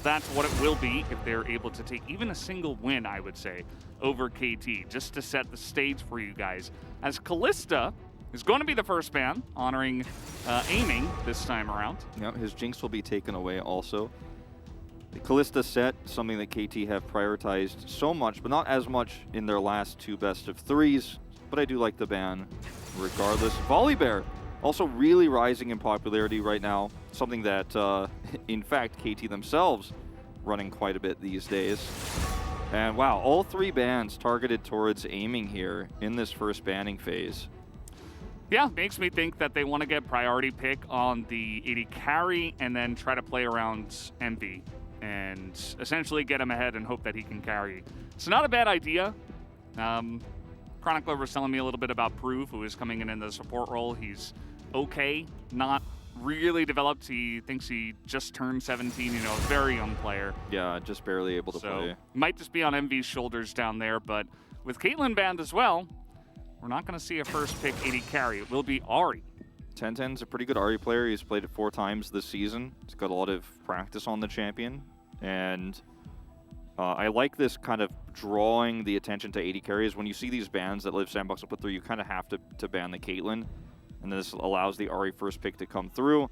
that's what it will be if they're able to take even a single win, I would say, over KT, just to set the stage for you guys. As Kalista is going to be the first ban, honoring aiming this time around. Yep, his Jinx will be taken away also. The Kalista set, something that KT have prioritized so much, but not as much in their last 2 best-of-3s, but I do like the ban regardless. Volibear, also really rising in popularity right now, something that, in fact, KT themselves running quite a bit these days. And wow, all 3 bans targeted towards aiming here in this first banning phase. Yeah, makes me think that they want to get priority pick on the AD carry and then try to play around MV and essentially get him ahead and hope that he can carry. It's not a bad idea. Chronicler was telling me a little bit about Prove, who is coming in the support role. He's okay, not really developed. He thinks he just turned 17, you know, a very young player. Yeah, just barely able to play. Might just be on MV's shoulders down there, but with Caitlyn banned as well, we're not going to see a first pick AD carry. It will be Ahri. 1010's a pretty good Ahri player. He's played it 4 times this season. He's got a lot of practice on the champion. And I like this kind of drawing the attention to AD carries. When you see these bans that Live Sandbox will put through, you kind of have to ban the Caitlyn. And this allows the Ahri first pick to come through.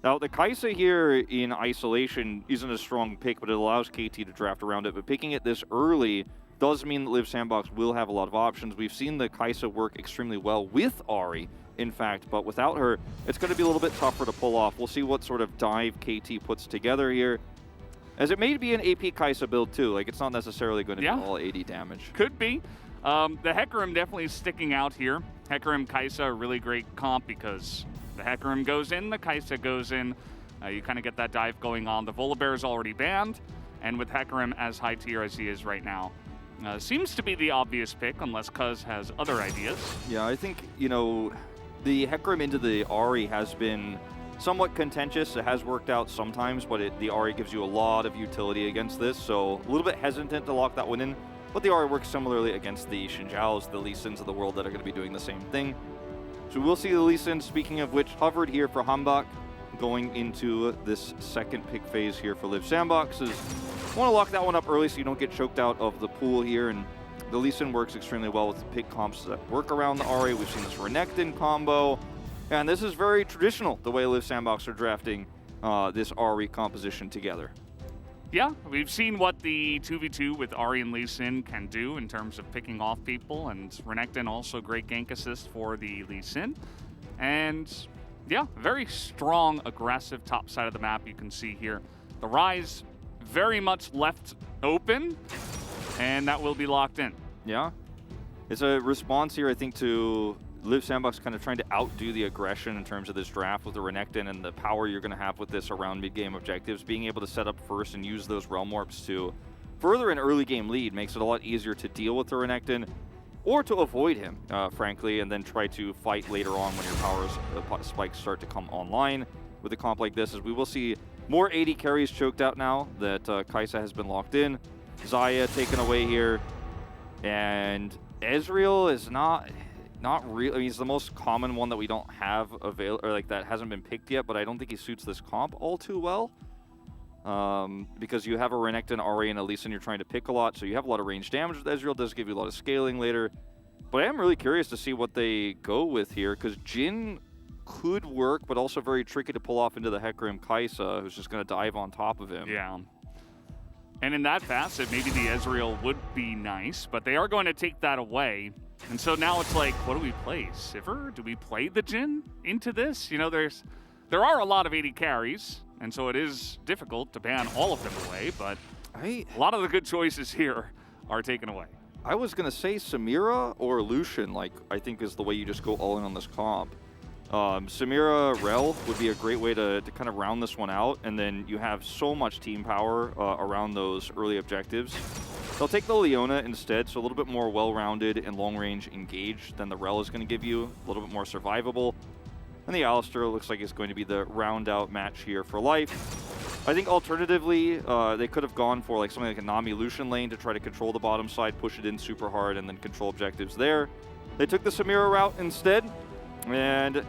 Now, the Kai'Sa here in isolation isn't a strong pick, but it allows KT to draft around it. But picking it this early does mean that Live Sandbox will have a lot of options. We've seen the Kai'Sa work extremely well with Ahri, in fact, but without her, it's going to be a little bit tougher to pull off. We'll see what sort of dive KT puts together here, as it may be an AP Kai'Sa build too. Like, it's not necessarily going to be all AD damage. Could be. The Hecarim definitely sticking out here. Hecarim Kai'Sa, a really great comp because the Hecarim goes in, the Kai'Sa goes in. You kind of get that dive going on. The Volibear is already banned, and with Hecarim as high tier as he is right now, seems to be the obvious pick, unless Cuz has other ideas. Yeah, I think, you know, the Hecarim into the Ahri has been somewhat contentious. It has worked out sometimes, but the Ahri gives you a lot of utility against this, so a little bit hesitant to lock that one in. But the Ahri works similarly against the Xin Zhaos, the Lee Sins of the world that are going to be doing the same thing. So we'll see the Lee Sin, speaking of which, hovered here for Hambak, going into this second pick phase here for Live Sandboxes. Want to lock that one up early so you don't get choked out of the pool here, and the Lee Sin works extremely well with the pick comps that work around the Ahri. We've seen this Renekton combo, and this is very traditional, the way Live Sandbox are drafting this Ahri composition together. Yeah, we've seen what the 2v2 with Ahri and Lee Sin can do in terms of picking off people, and Renekton also great gank assist for the Lee Sin. And yeah, very strong, aggressive top side of the map you can see here. The Ryze very much left open, and that will be locked in. Yeah, it's a response here, I think, to Live Sandbox kind of trying to outdo the aggression in terms of this draft with the Renekton and the power you're going to have with this around mid-game objectives. Being able to set up first and use those Realm Warps to further an early game lead makes it a lot easier to deal with the Renekton, or to avoid him, frankly, and then try to fight later on when your power spikes start to come online with a comp like this, as we will see more AD carries choked out now that Kai'Sa has been locked in. Xayah taken away here, and Ezreal is not really. I mean, he's the most common one that we don't have available, or like that hasn't been picked yet, but I don't think he suits this comp all too well. Because you have a Renekton, Ahri, and a Lee Sin you're trying to pick a lot, so you have a lot of range damage with Ezreal. Does give you a lot of scaling later. But I am really curious to see what they go with here, because Jhin could work, but also very tricky to pull off into the Hecarim Kai'Sa, who's just going to dive on top of him. Yeah. And in that facet, maybe the Ezreal would be nice, but they are going to take that away. And so now it's like, what do we play? Sivir? Do we play the Jhin into this? You know, there are a lot of AD carries, and so it is difficult to ban all of them away, but a lot of the good choices here are taken away. I was going to say Samira or Lucian, like, I think is the way you just go all in on this comp. Samira Rel would be a great way to kind of round this one out, and then you have so much team power around those early objectives. They'll take the Leona instead, so a little bit more well-rounded and long-range engaged than the Rel is going to give you, a little bit more survivable. And the Alistar looks like it's going to be the round-out match here for life. I think alternatively, they could have gone for like something like a Nami Lucian lane to try to control the bottom side, push it in super hard, and then control objectives there. They took the Samira route instead, and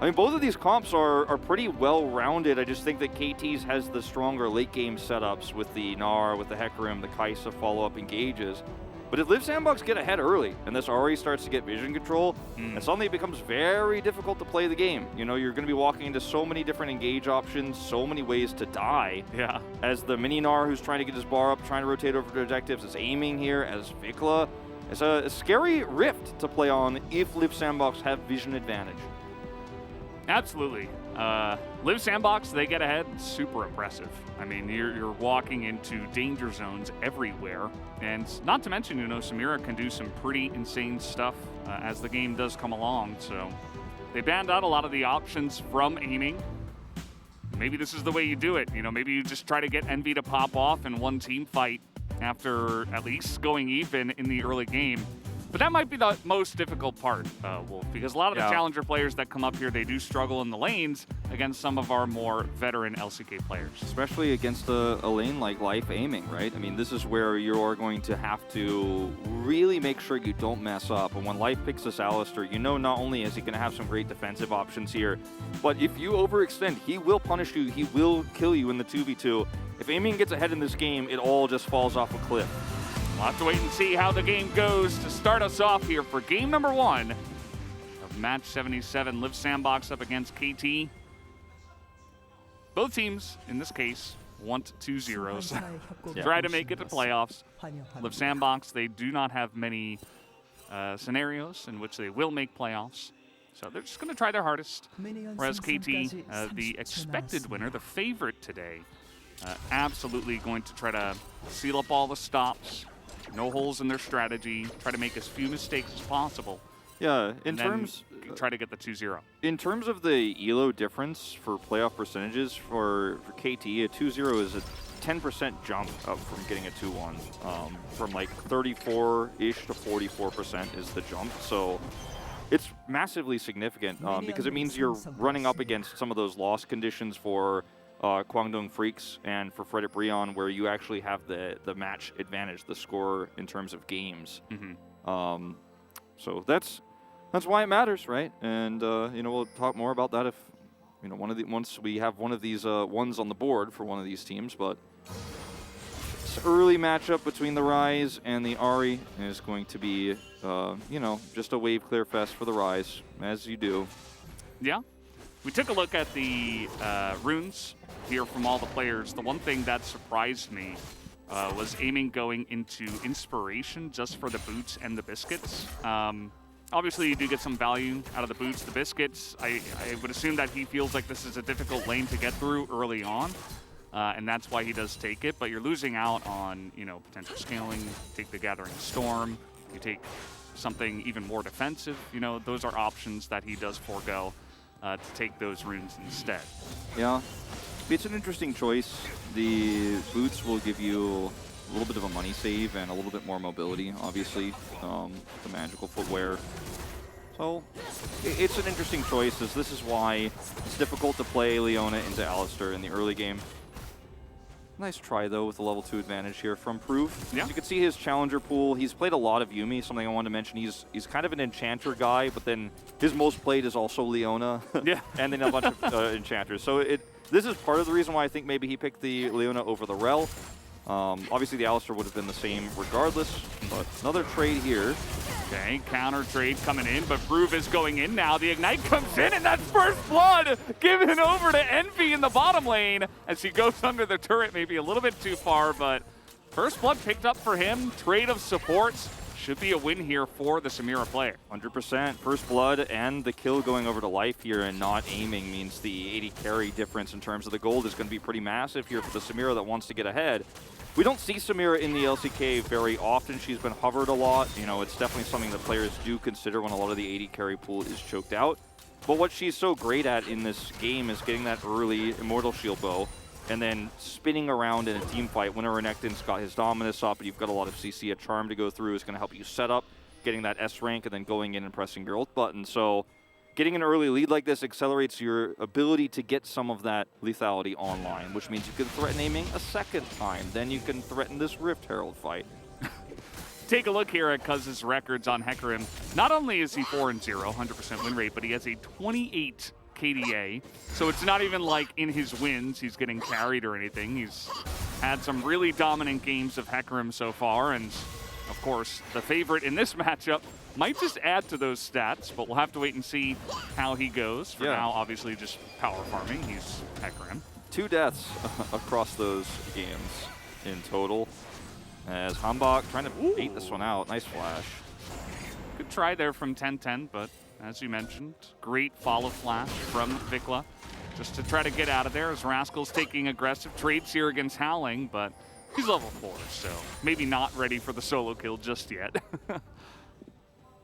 I mean, both of these comps are pretty well-rounded. I just think that KT's has the stronger late-game setups with the Gnar, with the Hecarim, the Kai'Sa follow-up engages. But if Live Sandbox get ahead early, and this Ahri starts to get vision control, and suddenly it becomes very difficult to play the game. You know, you're going to be walking into so many different engage options, so many ways to die. Yeah. As the mini Gnar who's trying to get his bar up, trying to rotate over to objectives, is aiming here, as Vikla. It's a scary rift to play on if Live Sandbox have vision advantage. Absolutely. Live Sandbox, they get ahead, super impressive. I mean, you're walking into danger zones everywhere. And not to mention, you know, Samira can do some pretty insane stuff as the game does come along. So they banned out a lot of the options from aiming. Maybe this is the way you do it. You know, maybe you just try to get Envy to pop off in one team fight after at least going even in the early game. But that might be the most difficult part, Wolf, because a lot of the challenger players that come up here, they do struggle in the lanes against some of our more veteran LCK players. Especially against a lane like Life aiming, right? I mean, this is where you are going to have to really make sure you don't mess up. And when Life picks this Alistar, you know not only is he going to have some great defensive options here, but if you overextend, he will punish you, he will kill you in the 2v2. If aiming gets ahead in this game, it all just falls off a cliff. We'll have to wait and see how the game goes to start us off here for game number 1 of match 77. Live Sandbox up against KT. Both teams, in this case, want 2-0s. Try to make it to playoffs. Live Sandbox, they do not have many scenarios in which they will make playoffs. So they're just going to try their hardest. Whereas KT, the expected winner, the favorite today, absolutely going to try to seal up all the stops. No holes in their strategy. Try to make as few mistakes as possible. Yeah, try to get the 2-0. In terms of the ELO difference for playoff percentages for KT, a 2-0 is a 10% jump up from getting a 2-1. From like 34-ish to 44% is the jump. So it's massively significant because it means you're running up against some of those loss conditions for Kwangdong Freaks and for Frederick Brion, where you actually have the match advantage, the score in terms of games. So that's why it matters, right? And you know, we'll talk more about that if you know once we have one of these ones on the board for one of these teams. But this early matchup between the Rise and the Ahri is going to be you know, just a wave clear fest for the Rise, as you do. Yeah. We took a look at the runes here from all the players. The one thing that surprised me was aiming going into Inspiration just for the boots and the biscuits. Obviously, you do get some value out of the boots, the biscuits. I would assume that he feels like this is a difficult lane to get through early on, and that's why he does take it. But you're losing out on, you know, potential scaling. Take the Gathering Storm. You take something even more defensive. You know, those are options that he does forego to take those runes instead. Yeah, it's an interesting choice. The boots will give you a little bit of a money save and a little bit more mobility, obviously, the magical footwear. So it's an interesting choice, as this is why it's difficult to play Leona into Alistar in the early game. Nice try, though, with the level 2 advantage here from Proof. Yeah. As you can see his challenger pool. He's played a lot of Yuumi, something I wanted to mention. He's kind of an enchanter guy, but then his most played is also Leona. Yeah. And then a bunch of enchanters. So this is part of the reason why I think maybe he picked the Leona over the Rel. Obviously, the Alistar would have been the same regardless, but another trade here. Okay, counter trade coming in, but Proof is going in now. The Ignite comes in, and that's First Blood given over to Envy in the bottom lane as he goes under the turret, maybe a little bit too far, but First Blood picked up for him. Trade of supports. Should be a win here for the Samira player. 100%. First Blood and the kill going over to Life here and not aiming means the 80 carry difference in terms of the gold is going to be pretty massive here for the Samira that wants to get ahead. We don't see Samira in the LCK very often. She's been hovered a lot. You know, it's definitely something that players do consider when a lot of the 80 carry pool is choked out. But what she's so great at in this game is getting that early Immortal Shield bow and then spinning around in a team fight. When a Renekton's got his Dominus up and you've got a lot of CC, a Charm to go through is going to help you set up, getting that S rank, and then going in and pressing your ult button. So getting an early lead like this accelerates your ability to get some of that lethality online, which means you can threaten aiming a second time. Then you can threaten this Rift Herald fight. Take a look here at Cuz's records on Hecarim. Not only is he 4-0, 100% win rate, but he has a 28k KDA. So it's not even like in his wins he's getting carried or anything. He's had some really dominant games of Hecarim so far, and of course the favorite in this matchup might just add to those stats, but we'll have to wait and see how he goes. For now, obviously just power farming. He's Hecarim. 2 deaths across those games in total, as Hambach trying to bait this one out. Nice flash. Good try there from 10-10, but as you mentioned, great follow flash from Vikla just to try to get out of there, as Rascal's taking aggressive trades here against Howling, but he's level 4, so maybe not ready for the solo kill just yet.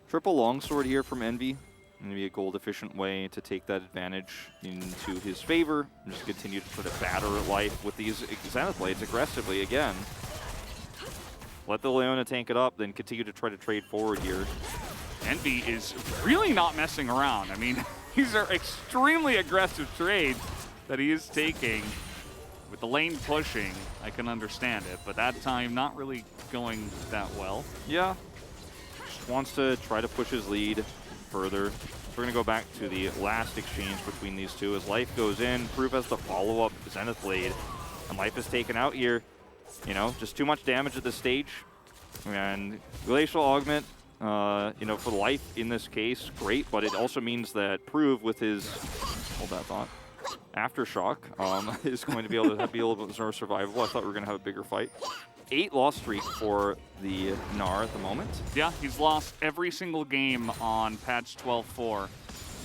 Triple longsword here from Envy. Maybe a gold-efficient way to take that advantage into his favor and just continue to try to batter life with these Zenith Blades aggressively again. Let the Leona tank it up, then continue to try to trade forward here. Envy is really not messing around. I mean, these are extremely aggressive trades that he is taking. With the lane pushing, I can understand it, but that time not really going that well. Yeah, just wants to try to push his lead further. We're going to go back to the last exchange between these two as Life goes in. Proof has the follow-up Zenith Blade, and Life is taken out here. You know, just too much damage at this stage. And Glacial Augment, you know, for Life in this case, great, but it also means that Prove with his, hold that thought, Aftershock is going to be able to be a little bit more survivable. I thought we were going to have a bigger fight. 8 loss streak for the Gnar at the moment. Yeah, he's lost every single game on patch 12.4.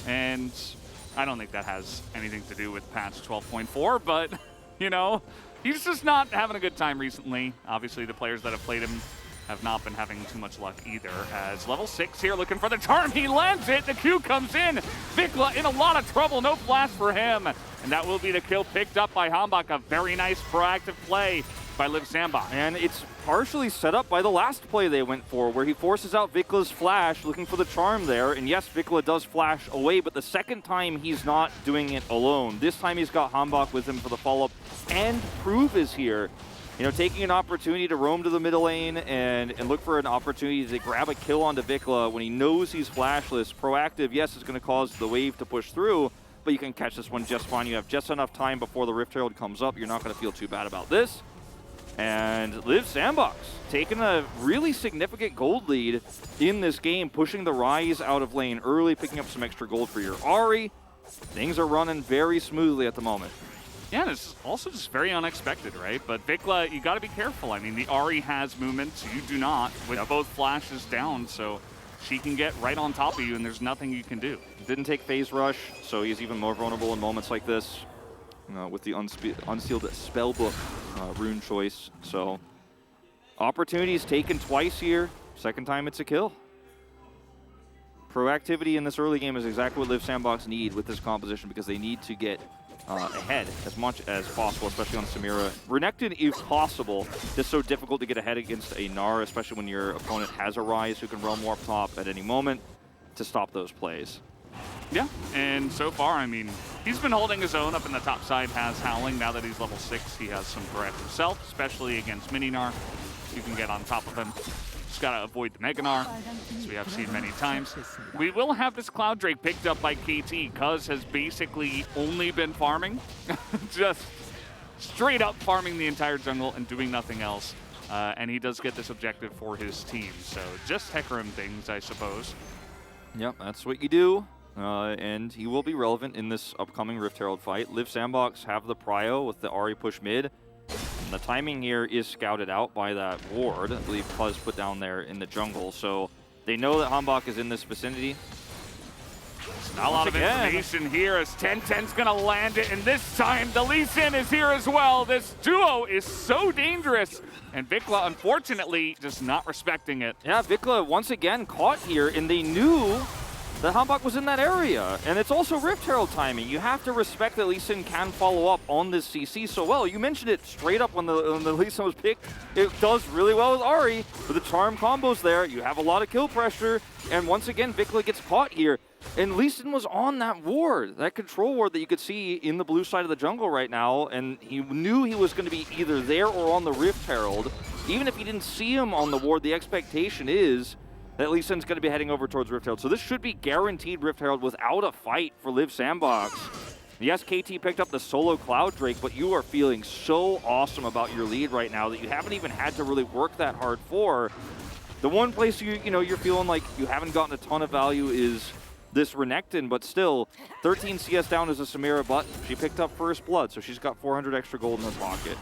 And I don't think that has anything to do with patch 12.4, but, you know, he's just not having a good time recently. Obviously, the players that have played him have not been having too much luck either. As level 6 here looking for the charm, he lands it, the Q comes in. Vikla in a lot of trouble, no flash for him. And that will be the kill picked up by Hambach. A very nice proactive play by Liv Sandbach. And it's partially set up by the last play they went for, where he forces out Vikla's flash, looking for the charm there. And yes, Vikla does flash away, but the second time he's not doing it alone. This time he's got Hambach with him for the follow-up, and Prove is here. You know, taking an opportunity to roam to the middle lane and look for an opportunity to grab a kill onto Vikla when he knows he's flashless. Proactive, yes, is going to cause the wave to push through, but you can catch this one just fine. You have just enough time before the Rift Herald comes up. You're not going to feel too bad about this. And Liv Sandbox taking a really significant gold lead in this game, pushing the Rise out of lane early, picking up some extra gold for your Ahri. Things are running very smoothly at the moment. Yeah, and it's also just very unexpected, right? But Vikla, you got to be careful. I mean, the Ahri has movement, you do not, with both flashes down, so she can get right on top of you, and there's nothing you can do. Didn't take phase rush, so he's even more vulnerable in moments like this. With the unsealed spellbook rune choice. So opportunities taken twice here. Second time it's a kill. Proactivity in this early game is exactly what Liv Sandbox need with this composition, because they need to get ahead as much as possible, especially on Samira. Renekton, if possible, just so difficult to get ahead against a Gnar, especially when your opponent has a Rise who can roam more up top at any moment to stop those plays. Yeah, and so far, I mean, he's been holding his own up in the top side, has Howling. Now that he's level 6, he has some threat himself, especially against Mini-Gnar. You can get on top of him. Just gotta avoid the Mega Gnar, as we have seen many times. We will have this Cloud Drake picked up by KT. Cuz has basically only been farming. Just straight up farming the entire jungle and doing nothing else. And he does get this objective for his team. So just Hecarim things, I suppose. Yep, that's what you do. And he will be relevant in this upcoming Rift Herald fight. Liv Sandbox have the prio with the Ahri push mid. And the timing here is scouted out by that ward, I believe Puz put down there in the jungle. So they know that Hambach is in this vicinity. Not a lot of information here as 10-10's going to land it, and this time the Lee Sin is here as well. This duo is so dangerous, and Vikla, unfortunately, just not respecting it. Yeah, Vikla once again caught here, and they knew that Hambach was in that area. And it's also Rift Herald timing. You have to respect that Lee Sin can follow up on this CC so well. You mentioned it straight up when the Lee Sin was picked. It does really well with Ahri. With the charm combos there, you have a lot of kill pressure. And once again, Vikla gets caught here. And Lee Sin was on that ward, that control ward that you could see in the blue side of the jungle right now. And he knew he was going to be either there or on the Rift Herald. Even if he didn't see him on the ward, the expectation is that Lee Sin's going to be heading over towards Rift Herald. So this should be guaranteed Rift Herald without a fight for Liv Sandbox. Yes, KT picked up the solo Cloud Drake, but you are feeling so awesome about your lead right now that you haven't even had to really work that hard for. The one place you're feeling like you haven't gotten a ton of value is this Renekton, but still, 13 CS down is a Samira, but she picked up first blood, so she's got 400 extra gold in her pocket.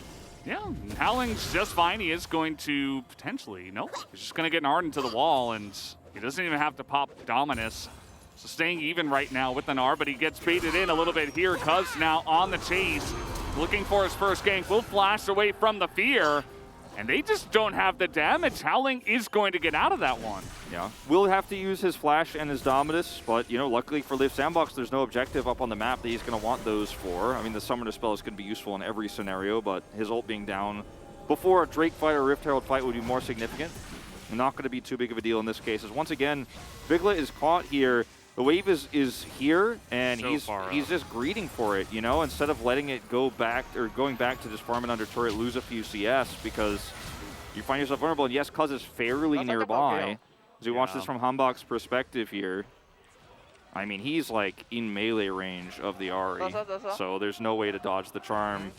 Yeah, Howling's just fine. He is going to potentially, nope, he's just going to get an Ard into the wall, and he doesn't even have to pop Dominus. So staying even right now with the Gnar, but he gets baited in a little bit here. Cuz now on the chase, looking for his first gank. Will flash away from the fear, and they just don't have the damage. Howling is going to get out of that one. Yeah, will have to use his flash and his Dominus, but luckily for Liv Sandbox, there's no objective up on the map that he's going to want those for. I mean, the Summoner spell is going to be useful in every scenario, but his ult being down before a Drake fight or Rift Herald fight would be more significant. Not going to be too big of a deal in this case, as once again, Vigla is caught here. The wave is here, and so he's just greeting for it, instead of letting it go back or going back to just farming under turret, lose a few CS because you find yourself vulnerable. And yes, Cuz is fairly nearby. As we watch this from Hambach's perspective here, I mean, he's like in melee range of the Ahri, so there's no way to dodge the charm.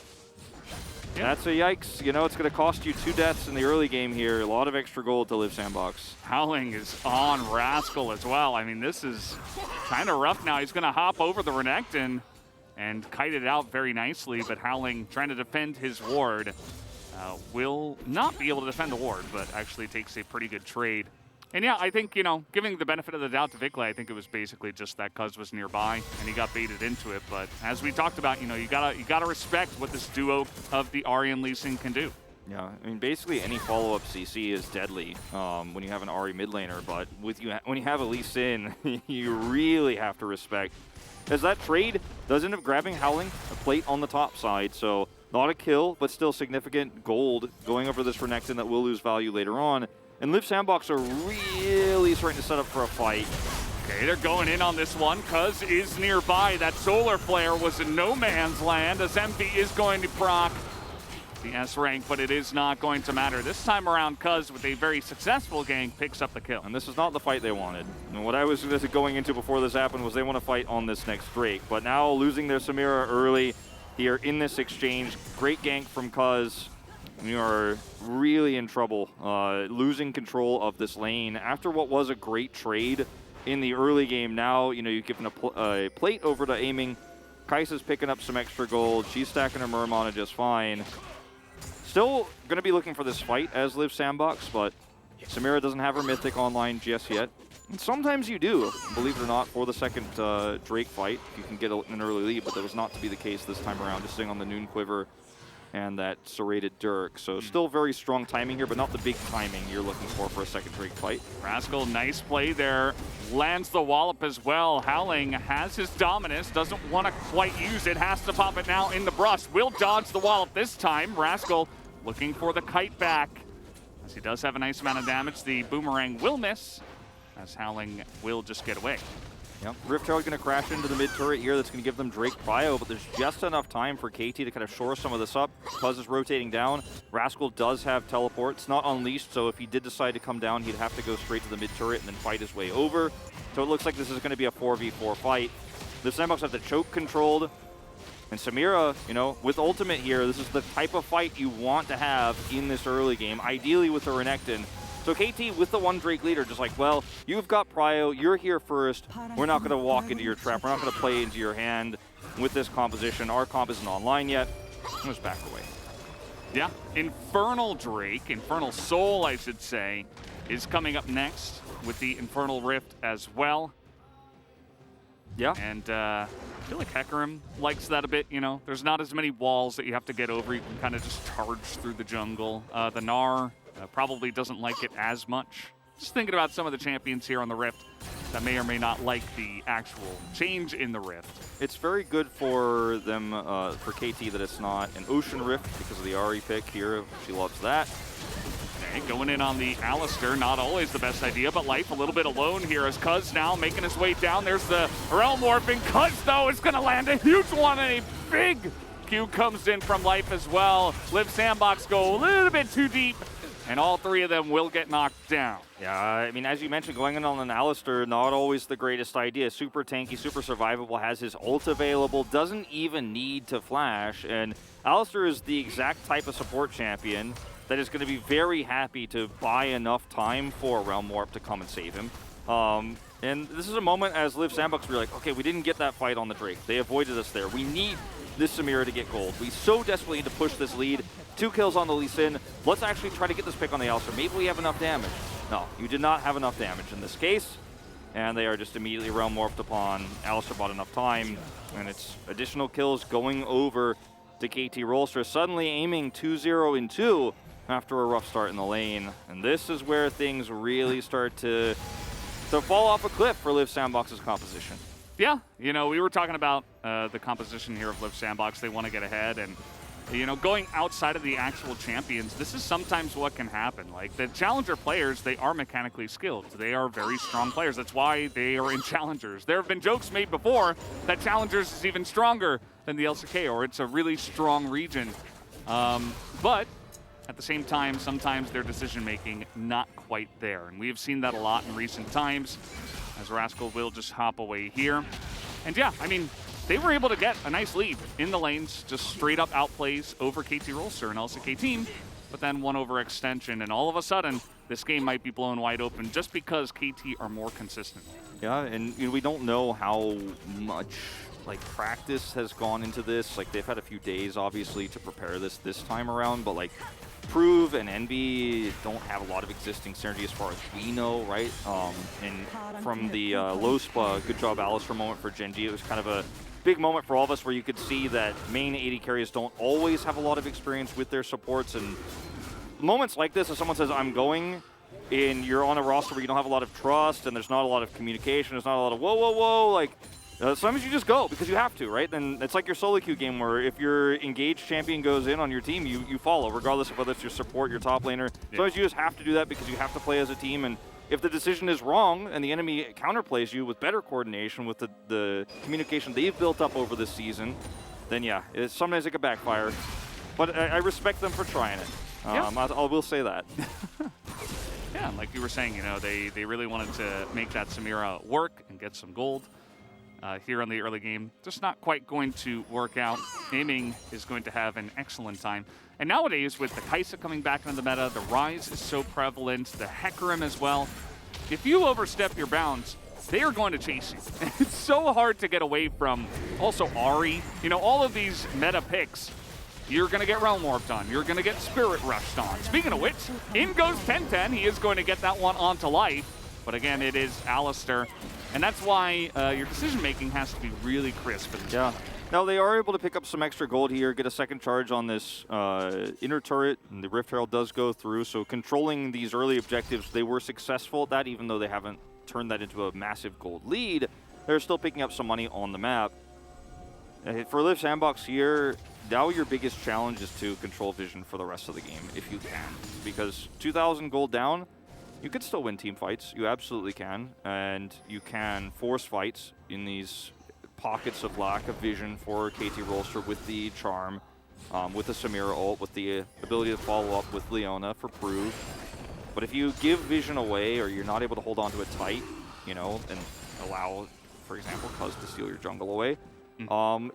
Yeah. That's a yikes. It's going to cost you 2 deaths in the early game here. A lot of extra gold to Liv Sandbox. Howling is on Rascal as well. I mean, this is kind of rough now. He's going to hop over the Renekton and kite it out very nicely, but Howling trying to defend his ward will not be able to defend the ward, but actually takes a pretty good trade. And yeah, I think, giving the benefit of the doubt to Vigla, I think it was basically just that Cuz was nearby and he got baited into it. But as we talked about, you gotta respect what this duo of the Ahri and Lee Sin can do. Yeah, I mean, basically any follow-up CC is deadly when you have an Ahri mid laner, but when you have a Lee Sin, you really have to respect. As that trade does end up grabbing Howling a plate on the top side, so not a kill, but still significant gold going over this Renekton that will lose value later on. And Liv Sandbox are really starting to set up for a fight. Okay, they're going in on this one. Cuz is nearby. That Solar Flare was in no man's land as MP is going to proc the S rank, but it is not going to matter. This time around, Cuz, with a very successful gank, picks up the kill. And this is not the fight they wanted. And what I was going into before this happened was they want to fight on this next Drake. But now losing their Samira early here in this exchange. Great gank from Cuz. We are really in trouble, losing control of this lane. After what was a great trade in the early game, now, you've given a plate over to aiming. Kai'Sa's picking up some extra gold. She's stacking her Murmana just fine. Still going to be looking for this fight as Liv Sandbox, but Samira doesn't have her Mythic online just yet. And sometimes you do, believe it or not, for the second Drake fight. You can get an early lead, but that was not to be the case this time around, just sitting on the Noon Quiver and that serrated Dirk. So still very strong timing here, but not the big timing you're looking for a second Drake fight. Rascal, nice play there. Lands the wallop as well. Howling has his Dominus, doesn't want to quite use it, has to pop it now in the brush. Will dodge the wallop this time. Rascal looking for the kite back. As he does have a nice amount of damage, the boomerang will miss, as Howling will just get away. Yep. Rift Herald going to crash into the mid turret here. That's going to give them Drake Prio, but there's just enough time for KT to kind of shore some of this up. Cuz is rotating down. Rascal does have teleport. It's not unleashed, so if he did decide to come down, he'd have to go straight to the mid turret and then fight his way over. So it looks like this is going to be a 4v4 fight. The Sandbox have the choke controlled. And Samira, with ultimate here, this is the type of fight you want to have in this early game, ideally with the Renekton. So KT with the one Drake leader, just like, well, you've got Prio, you're here first. We're not going to walk into your trap. We're not going to play into your hand with this composition. Our comp isn't online yet. Let's back away. Yeah, Infernal Drake, Infernal Soul, I should say, is coming up next with the Infernal Rift as well. Yeah. And I feel like Hecarim likes that a bit, There's not as many walls that you have to get over. You can kind of just charge through the jungle. The Gnar probably doesn't like it as much. Just thinking about some of the champions here on the Rift that may or may not like the actual change in the Rift. It's very good for them, for KT, that it's not an Ocean Rift because of the Ahri pick here. She loves that. Okay, going in on the Alistair, not always the best idea, but Life a little bit alone here as Cuz now making his way down. There's the Realm Morphing. Cuz, though, is going to land a huge one, and a big Q comes in from Life as well. Liv Sandbox go a little bit too deep and all 3 of them will get knocked down. Yeah, I mean, as you mentioned, going in on an Alistar, not always the greatest idea. Super tanky, super survivable, has his ult available, doesn't even need to flash, and Alistar is the exact type of support champion that is going to be very happy to buy enough time for Realm Warp to come and save him. And this is a moment as Liv Sandbox, we're like, okay, we didn't get that fight on the Drake. They avoided us there. We need this Samira to get gold. We so desperately need to push this lead. 2 kills on the Lee Sin. Let's actually try to get this pick on the Alistar. Maybe we have enough damage. No, you did not have enough damage in this case. And they are just immediately Realm Warped upon. Alistar bought enough time. And it's additional kills going over to KT Rolster. Suddenly aiming 2-0 in 2 after a rough start in the lane. And this is where things really start to fall off a cliff for Liv Sandbox's composition. Yeah, you know, we were talking about the composition here of Liv Sandbox. They want to get ahead, and, you know, going outside of the actual champions, this is sometimes what can happen. Like, the challenger players, they are mechanically skilled. They are very strong players. That's why they are in challengers. There have been jokes made before that challengers is even stronger than the LCK, or it's a really strong region. But at the same time, sometimes their decision-making not quite there. And we have seen that a lot in recent times, as Rascal will just hop away here. And yeah, I mean, they were able to get a nice lead in the lanes, just straight up outplays over KT Rolster, an LCK team, but then one overextension, and all of a sudden, this game might be blown wide open just because KT are more consistent. Yeah, and you know, we don't know how much like practice has gone into this. Like, they've had a few days, obviously, to prepare this time around, but like, Prove and Envy don't have a lot of existing synergy as far as we know, right? And from the low spa, good job Alistar moment for Genji. It was kind of a big moment for all of us where you could see that main AD carriers don't always have a lot of experience with their supports. And moments like this, if someone says, I'm going, and you're on a roster where you don't have a lot of trust and there's not a lot of communication, there's not a lot of whoa, whoa, whoa, like, sometimes you just go because you have to, right? Then it's like your solo queue game where if your engaged champion goes in on your team, you follow, regardless of whether it's your support, your top laner. Yeah. Sometimes you just have to do that because you have to play as a team. And if the decision is wrong and the enemy counterplays you with better coordination, with the communication they've built up over this season, then yeah, sometimes it could backfire. But I respect them for trying it. Yeah. I will say that. Yeah, like you were saying, you know, they really wanted to make that Samira work and get some gold. Here in the early game, just not quite going to work out. Aiming is going to have an excellent time. And nowadays, with the Kai'Sa coming back into the meta, the Ryze is so prevalent, the Hecarim as well. If you overstep your bounds, they are going to chase you. It's so hard to get away from. Also, Ahri, you know, all of these meta picks, you're going to get Realm Warped on. You're going to get Spirit Rushed on. Speaking of which, in goes 10-10. He is going to get that one onto life. But again, it is Alistar. And that's why your decision-making has to be really crisp. Yeah. Now, they are able to pick up some extra gold here, get a second charge on this inner turret, and the Rift Herald does go through. So controlling these early objectives, they were successful at that, even though they haven't turned that into a massive gold lead. They're still picking up some money on the map. For Liv Sandbox here, now your biggest challenge is to control vision for the rest of the game, if you can. Because 2,000 gold down, you could still win team fights. You absolutely can. And you can force fights in these pockets of lack of vision for KT Rolster with the Charm, with the Samira ult, with the ability to follow up with Leona for Prove. But if you give vision away or you're not able to hold on to it tight, you know, and allow, for example, Cuz to steal your jungle away,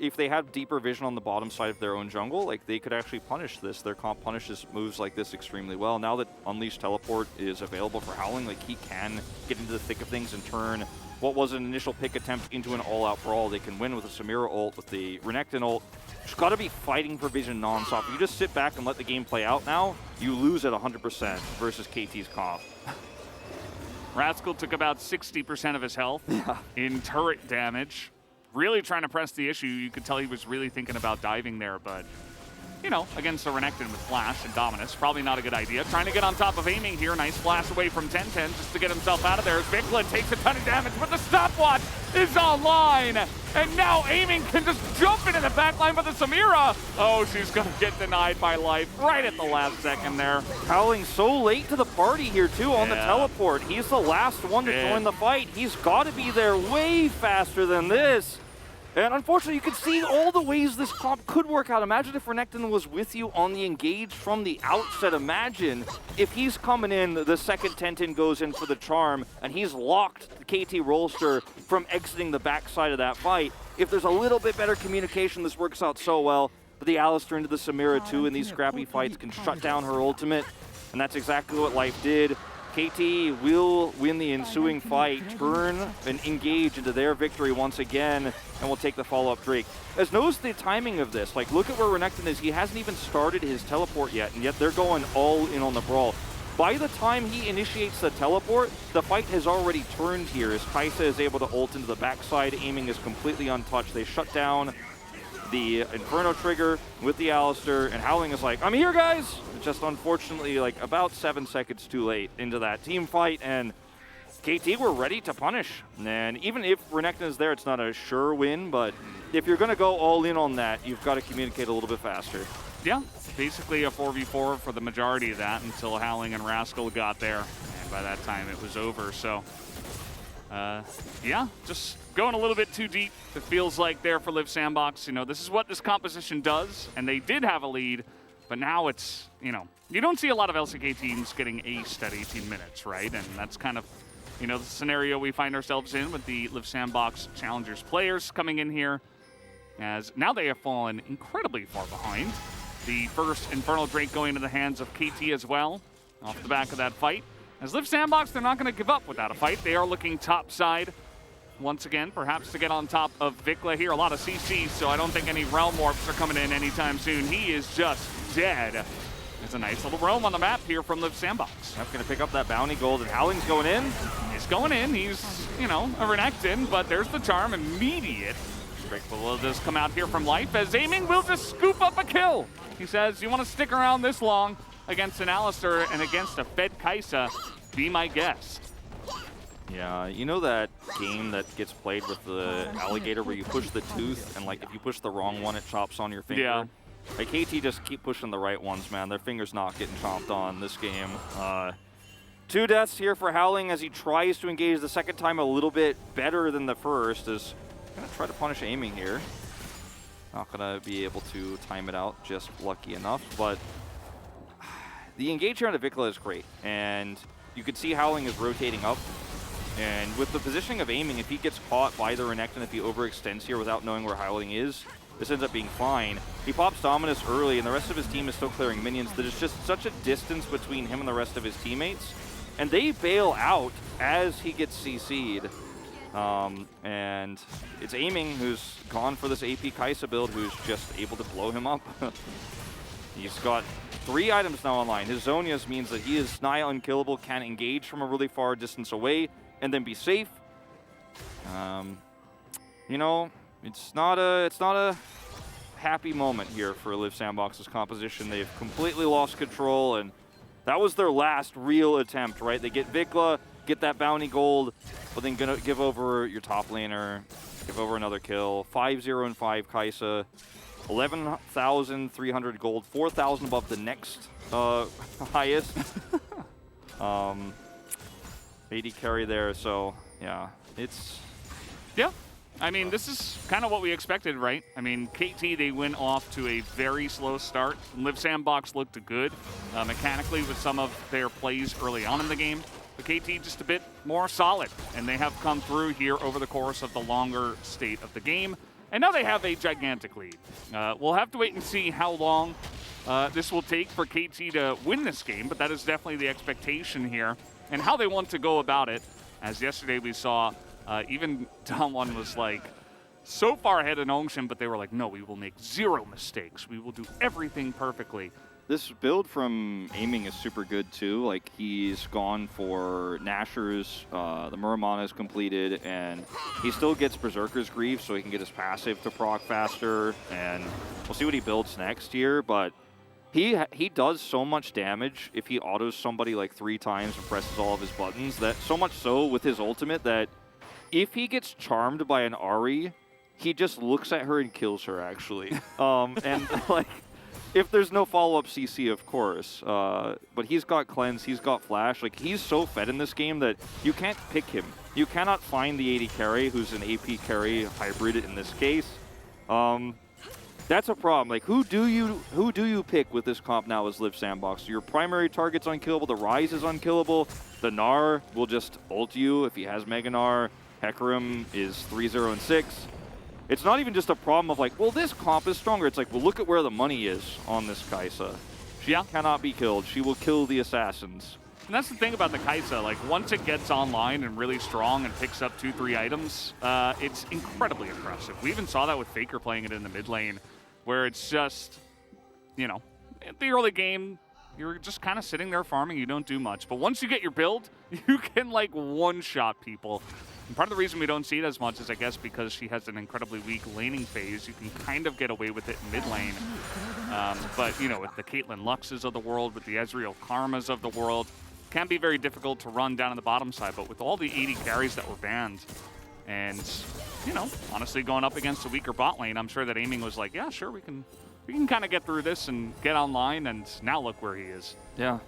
if they have deeper vision on the bottom side of their own jungle, like, they could actually punish this. Their comp punishes moves like this extremely well. Now that Unleashed Teleport is available for Howling, like, he can get into the thick of things and turn what was an initial pick attempt into an all-out brawl. They can win with the Samira ult, with the Renekton ult. Just got to be fighting for vision non-stop. If you just sit back and let the game play out now, you lose at 100% versus KT's comp. Rascal took about 60% of his health in turret damage. Really trying to press the issue. You could tell he was really thinking about diving there, but, you know, against the Renekton with Flash and Dominus, probably not a good idea. Trying to get on top of aiming here. Nice flash away from 10-10 just to get himself out of there. Vikla takes a ton of damage, but the stopwatch is online. And now aiming can just jump into the backline with the Samira. Oh, she's going to get denied by life right at the last second there. Howling so late to the party here, too, on the teleport. He's the last one to join the fight. He's got to be there way faster than this. And unfortunately, you can see all the ways this comp could work out. Imagine if Renekton was with you on the engage from the outset. Imagine if he's coming in, the second Tentin goes in for the charm, and he's locked the KT Rollster from exiting the backside of that fight. If there's a little bit better communication, this works out so well. But the Alistar into the Samira too in these scrappy fights can shut down her ultimate, and that's exactly what Life did. KT will win the ensuing fight, turn and engage into their victory once again, and will take the follow-up Drake. As knows the timing of this, like look at where Renekton is. He hasn't even started his teleport yet, and yet they're going all in on the brawl. By the time he initiates the teleport, the fight has already turned here as Kai'Sa is able to ult into the backside. Aiming is completely untouched. They shut down the Inferno trigger with the Alistar, and Howling is like, I'm here, guys! Just unfortunately, like, about 7 seconds too late into that team fight, and KT were ready to punish. And even if Renekton is there, it's not a sure win, but if you're going to go all in on that, you've got to communicate a little bit faster. Yeah, basically a 4v4 for the majority of that until Howling and Rascal got there, and by that time it was over, so... yeah, just going a little bit too deep. It feels like there for Live Sandbox. You know, this is what this composition does, and they did have a lead, but now it's, you know, you don't see a lot of LCK teams getting aced at 18 minutes, right? And that's kind of, you know, the scenario we find ourselves in with the Live Sandbox Challengers players coming in here, as now they have fallen incredibly far behind. The first Infernal Drake going into the hands of KT as well, off the back of that fight. As Live Sandbox, they're not going to give up without a fight. They are looking top side once again, perhaps to get on top of Vikla here. A lot of CCs, so I don't think any Realm Warps are coming in anytime soon. He is just dead. There's a nice little roam on the map here from Live Sandbox. That's going to pick up that bounty gold, and Howling's going in. He's going in. He's, you know, a Renekton, but there's the charm. Immediate. Grateful will just come out here from Life, as Aiming will just scoop up a kill. He says, you want to stick around this long against an Alistar and against a fed Kai'Sa, be my guest. Yeah, you know that game that gets played with the alligator where you push the tooth and like if you push the wrong one, it chops on your finger? Yeah. Like KT just keep pushing the right ones, man. Their finger's not getting chomped on this game. 2 deaths here for Howling as he tries to engage the second time a little bit better than the first. Is gonna try to punish Aiming here. Not gonna be able to time it out, just lucky enough, but the engage here on the Vikla is great, and you can see Howling is rotating up, and with the positioning of Aiming, if he gets caught by the Renekton, if he overextends here without knowing where Howling is, this ends up being fine. He pops Dominus early, and the rest of his team is still clearing minions. There's just such a distance between him and the rest of his teammates, and they bail out as he gets CC'd. And it's Aiming who's gone for this AP Kai'Sa build, who's just able to blow him up. He's got 3 items now online. His Zonias means that he is nigh unkillable, can engage from a really far distance away, and then be safe. You know, it's not a happy moment here for Live Sandbox's composition. They've completely lost control, and that was their last real attempt, right? They get Vikla, get that bounty gold, but then gonna give over your top laner, give over another kill. 5-0 and 5 Kai'Sa. 11,300 gold, 4,000 above the next highest. AD carry there, so yeah, it's... Yeah, I mean, this is kind of what we expected, right? I mean, KT, they went off to a very slow start. Live Sandbox looked good mechanically with some of their plays early on in the game. But KT just a bit more solid, and they have come through here over the course of the longer state of the game. And now they have a gigantic lead. We'll have to wait and see how long this will take for KT to win this game, but that is definitely the expectation here, and how they want to go about it. As yesterday we saw, even Damwon was like so far ahead in Ongshin, but they were like, no, we will make 0 mistakes. We will do everything perfectly. This build from Aiming is super good too. Like, he's gone for Nashor's, the Muramana is completed, and he still gets Berserker's Grief so he can get his passive to proc faster, and we'll see what he builds next year, but he does so much damage if he autos somebody like 3 times and presses all of his buttons, that so much so with his ultimate that if he gets charmed by an Ahri, he just looks at her and kills her, actually. And like, If there's no follow-up CC, of course. But he's got Cleanse, he's got Flash. Like, he's so fed in this game that you can't pick him. You cannot find the 80 carry, who's an AP carry hybrid in this case. That's a problem. Like, who do you pick with this comp now as Live Sandbox? Your primary target's unkillable, the Ryze is unkillable, the Gnar will just ult you if he has Mega Gnar, Hecarim is 3-0 and 6. It's not even just a problem of like, well, this comp is stronger. It's like, well, look at where the money is on this Kai'Sa. She cannot be killed. She will kill the assassins. And that's the thing about the Kai'Sa. Like, once it gets online and really strong and picks up 2-3 items, it's incredibly impressive. We even saw that with Faker playing it in the mid lane, where it's just, you know, in the early game, you're just kind of sitting there farming. You don't do much. But once you get your build, you can, like, one-shot people. And part of the reason we don't see it as much is, I guess, because she has an incredibly weak laning phase. You can kind of get away with it in mid lane. But, you know, with the Caitlyn Luxes of the world, with the Ezreal Karmas of the world, it can be very difficult to run down on the bottom side. But with all the 80 carries that were banned, and, you know, honestly going up against a weaker bot lane, I'm sure that Aiming was like, yeah, sure, we can kind of get through this and get online, and now look where he is. Yeah.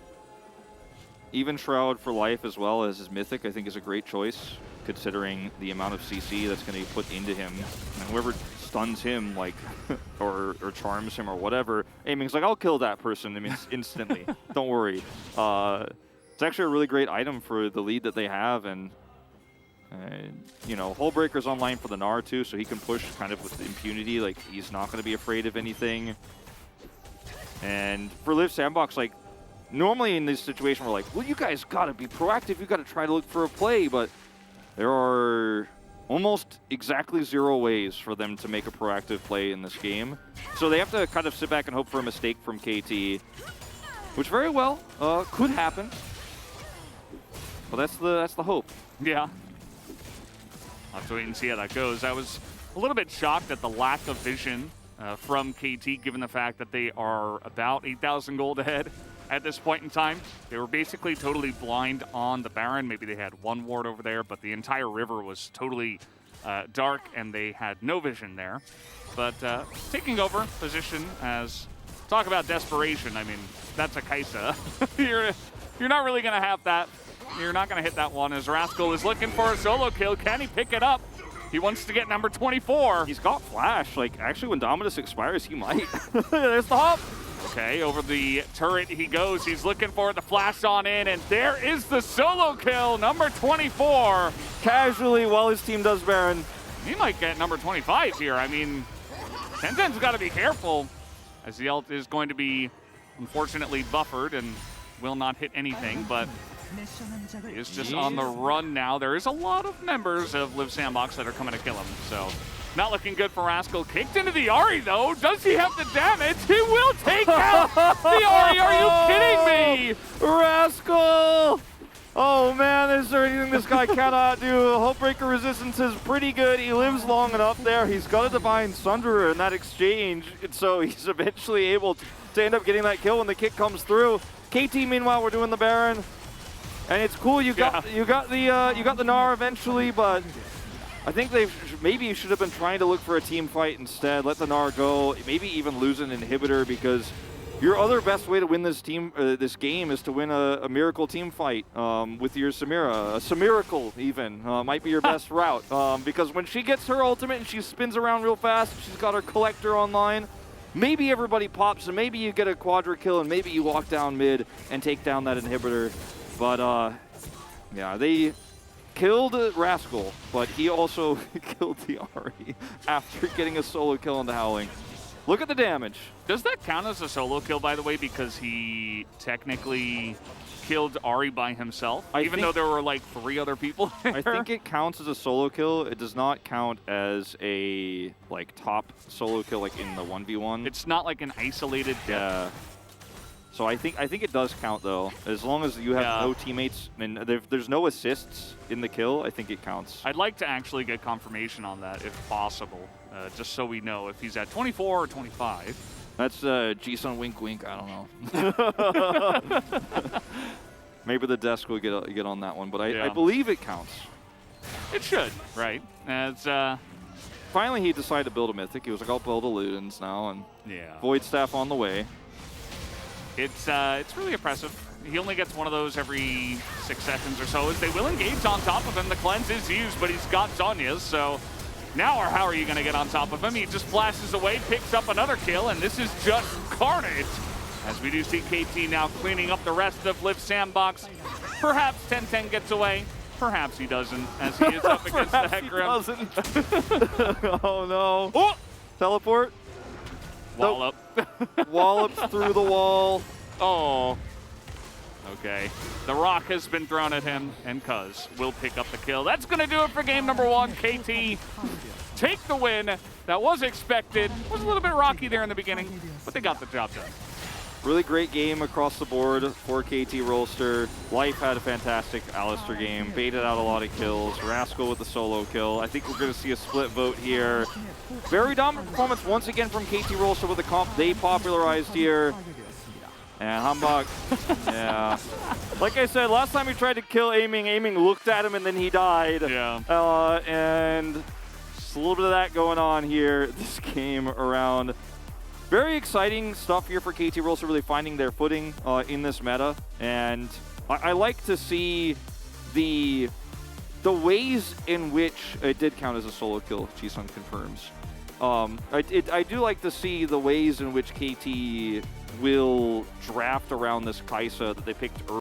Even Shroud for life as well as his Mythic, I think, is a great choice, considering the amount of CC that's going to be put into him. And whoever stuns him, like, or charms him or whatever, Aiming's like, I'll kill that person, I mean, instantly. Don't worry. It's actually a really great item for the lead that they have, and you know, Hullbreaker's online for the Gnar too, so he can push kind of with impunity. Like, he's not going to be afraid of anything. And for Live Sandbox, like, normally in this situation we're like, well, you guys got to be proactive. You got to try to look for a play, but there are almost exactly 0 ways for them to make a proactive play in this game. So they have to kind of sit back and hope for a mistake from KT, which very well could happen. But that's the hope. Yeah. I'll have to wait and see how that goes. I was a little bit shocked at the lack of vision from KT, given the fact that they are about 8,000 gold ahead at this point in time. They were basically totally blind on the Baron. Maybe they had one ward over there, but the entire river was totally dark, and they had no vision there. But taking over position as... Talk about desperation. I mean, that's a Kai'Sa. You're not really going to have that. You're not going to hit that one, as Rascal is looking for a solo kill. Can he pick it up? He wants to get number 24. He's got Flash. Like, actually, when Dominus expires, he might. There's the hop. Okay, over the turret he goes. He's looking for the flash on in, and there is the solo kill, number 24. Casually, while his team does Baron. He might get number 25 here. I mean, Tenten's got to be careful, as the ult is going to be, unfortunately, buffered and will not hit anything, but he is just on the run now. There is a lot of members of Live Sandbox that are coming to kill him, so not looking good for Rascal. Kicked into the Ahri, though. Does he have the damage? He will take out the Ahri. Are you kidding me? Rascal! Oh, man, is there anything this guy cannot do? Hullbreaker resistance is pretty good. He lives long enough there. He's got a Divine Sunderer in that exchange, and so he's eventually able to end up getting that kill when the kick comes through. KT, meanwhile, we're doing the Baron. And it's cool. You got the Gnar eventually, but I think they maybe should have been trying to look for a team fight instead. Let the Gnar go. Maybe even lose an inhibitor, because your other best way to win this game is to win a miracle team fight with your Samira. A Samiracle even might be your best route, because when she gets her ultimate and she spins around real fast, she's got her collector online. Maybe everybody pops, and maybe you get a quadra kill, and maybe you walk down mid and take down that inhibitor. But, yeah, they killed Rascal, but he also killed the Ahri after getting a solo kill into Howling. Look at the damage. Does that count as a solo kill, by the way, because he technically killed Ahri by himself, even though there were, like, 3 other people there? I think it counts as a solo kill. It does not count as a, like, top solo kill, like, in the 1v1. It's not like an isolated death. Yeah. So I think it does count, though. As long as you have no teammates and there's no assists in the kill, I think it counts. I'd like to actually get confirmation on that, if possible, just so we know if he's at 24 or 25. That's G-Sun wink wink, I don't know. Maybe the desk will get on that one, but I believe it counts. It should, right? As finally he decided to build a Mythic. He was like, I'll build a Ludens now, and Yeah. Void Staff on the way. It's really impressive. He only gets one of those every 6 seconds or so, as they will engage on top of him. The cleanse is used, but he's got Zhonya's, so now how are you going to get on top of him? He just flashes away, picks up another kill, and this is just carnage. As we do see KT now cleaning up the rest of Liv Sandbox. Perhaps 10-10 gets away. Perhaps he doesn't, as he is up against the Hecarim. Oh no. Oh! Teleport. Wallop. Wallops through the wall. Oh. Okay. The rock has been thrown at him, and Cuz will pick up the kill. That's going to do it for game number 1. KT take the win. That was expected. Was a little bit rocky there in the beginning, but they got the job done. Really great game across the board for KT Rolster. Life had a fantastic Alistair game, baited out a lot of kills. Rascal with the solo kill. I think we're going to see a split vote here. Very dominant performance once again from KT Rolster with the comp they popularized here. And Humbug, yeah. Like I said, last time he tried to kill Aiming, Aiming looked at him and then he died. Yeah. And just a little bit of that going on here this game around. Very exciting stuff here for KT Rolster, really finding their footing in this meta. And I like to see the ways in which it did count as a solo kill, Jisun confirms. I do like to see the ways in which KT will draft around this Kaisa that they picked early.